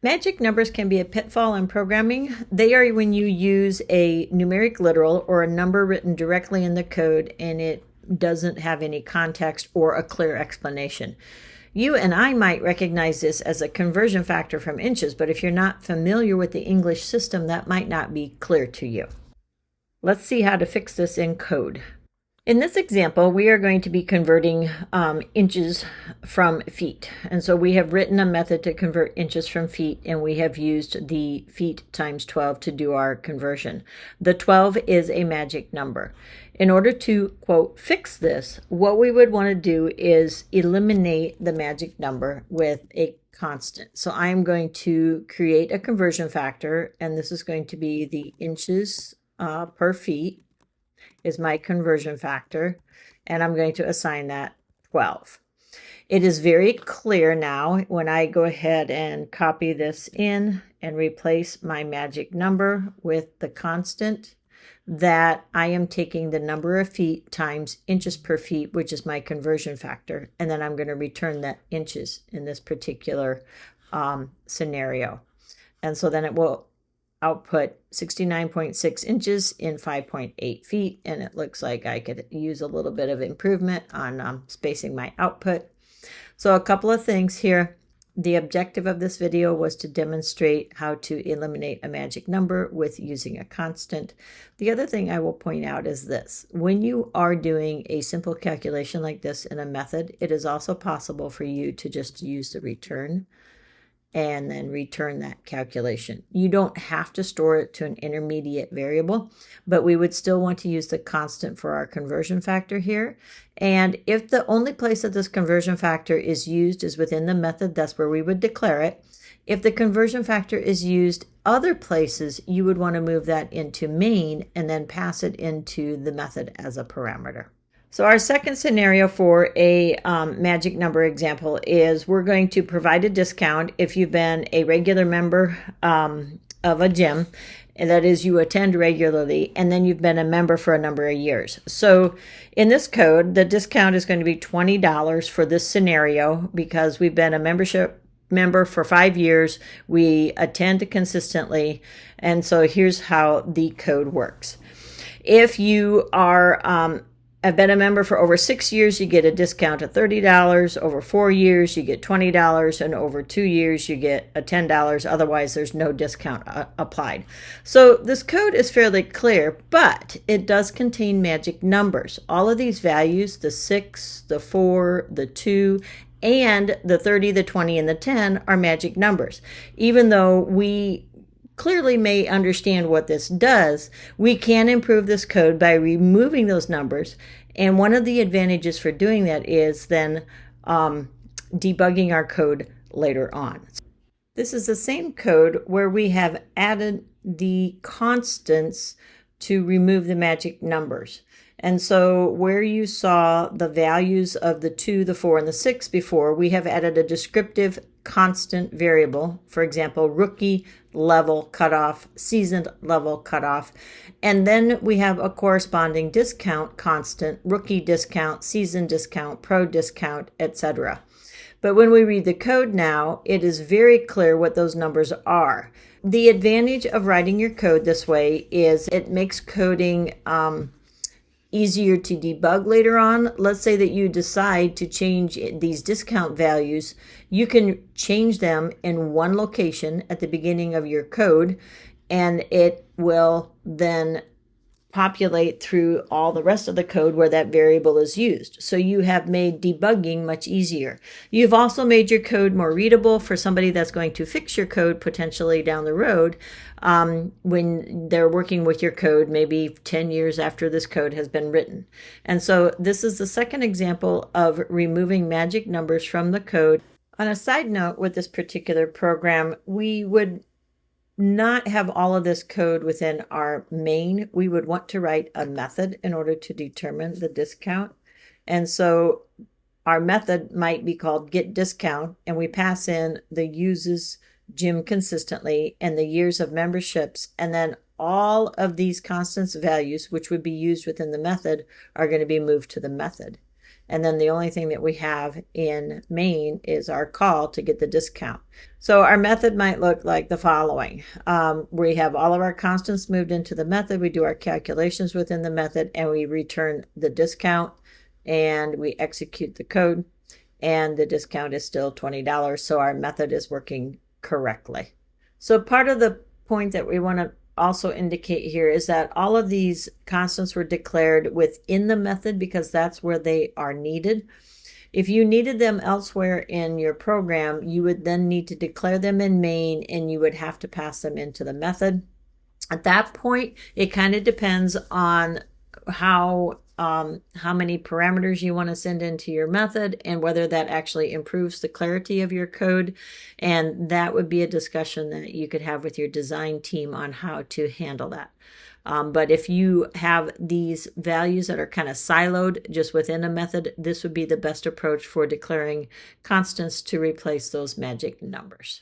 Magic numbers can be a pitfall in programming. They are when you use a numeric literal or a number written directly in the code and it doesn't have any context or a clear explanation. You and I might recognize this as a conversion factor from inches, but if you're not familiar with the English system, that might not be clear to you. Let's see how to fix this in code. In this example, we are going to be converting inches from feet. And so we have written a method to convert inches from feet, and we have used the feet times 12 to do our conversion. The 12 is a magic number. In order to, quote, fix this, what we would want to do is eliminate the magic number with a constant. So I'm going to create a conversion factor, and this is going to be the inches per feet is my conversion factor, and I'm going to assign that 12. It is very clear now when I go ahead and copy this in and replace my magic number with the constant that I am taking the number of feet times inches per feet, which is my conversion factor, and then I'm going to return that inches in this particular scenario. And so then it will output 69.6 inches in 5.8 feet, and it looks like I could use a little bit of improvement on spacing my output. So a couple of things here. The objective of this video was to demonstrate how to eliminate a magic number with using a constant. The other thing I will point out is this. When you are doing a simple calculation like this in a method, it is also possible for you to just use the return and then return that calculation. You don't have to store it to an intermediate variable, but we would still want to use the constant for our conversion factor here. And if the only place that this conversion factor is used is within the method, that's where we would declare it. If the conversion factor is used other places, you would want to move that into main and then pass it into the method as a parameter. So our second scenario for a magic number example is we're going to provide a discount if you've been a regular member of a gym, and that is you attend regularly, and then you've been a member for a number of years. So in this code, the discount is going to be $20 for this scenario because we've been a member for 5 years, we attend consistently, and so here's how the code works. If you are I've been a member for over 6 years, you get a discount of $30. Over 4 years, you get $20. And over 2 years, you get a $10. Otherwise, there's no discount applied. So this code is fairly clear, but it does contain magic numbers. All of these values, the 6, the 4, the 2, and the 30, the 20, and the 10 are magic numbers. Even though we clearly may understand what this does, we can improve this code by removing those numbers. And one of the advantages for doing that is then debugging our code later on. This is the same code where we have added the constants to remove the magic numbers. And so where you saw the values of the 2, the 4, and the 6 before, we have added a descriptive constant variable, for example, rookie level cutoff, seasoned level cutoff, and then we have a corresponding discount constant, rookie discount, season discount, pro discount, etc. But when we read the code now, it is very clear what those numbers are. The advantage of writing your code this way is it makes coding easier to debug later on. Let's say that you decide to change these discount values. You can change them in one location at the beginning of your code, and it will then populate through all the rest of the code where that variable is used. So you have made debugging much easier. You've also made your code more readable for somebody that's going to fix your code potentially down the road when they're working with your code maybe 10 years after this code has been written. And so this is the second example of removing magic numbers from the code. On a side note, with this particular program, we would not have all of this code within our main. We would want to write a method in order to determine the discount. And so our method might be called getDiscount, and we pass in the uses gym consistently and the years of memberships, and then all of these constants values, which would be used within the method, are going to be moved to the method. And then the only thing that we have in main is our call to get the discount. So our method might look like the following. We have all of our constants moved into the method. We do our calculations within the method, and we return the discount, and we execute the code, and the discount is still $20. So our method is working correctly. So part of the point that we want to also indicate here is that all of these constants were declared within the method because that's where they are needed. If you needed them elsewhere in your program, you would then need to declare them in main, and you would have to pass them into the method. At that point, it kind of depends on how many parameters you want to send into your method and whether that actually improves the clarity of your code. And that would be a discussion that you could have with your design team on how to handle that. But if you have these values that are kind of siloed just within a method, this would be the best approach for declaring constants to replace those magic numbers.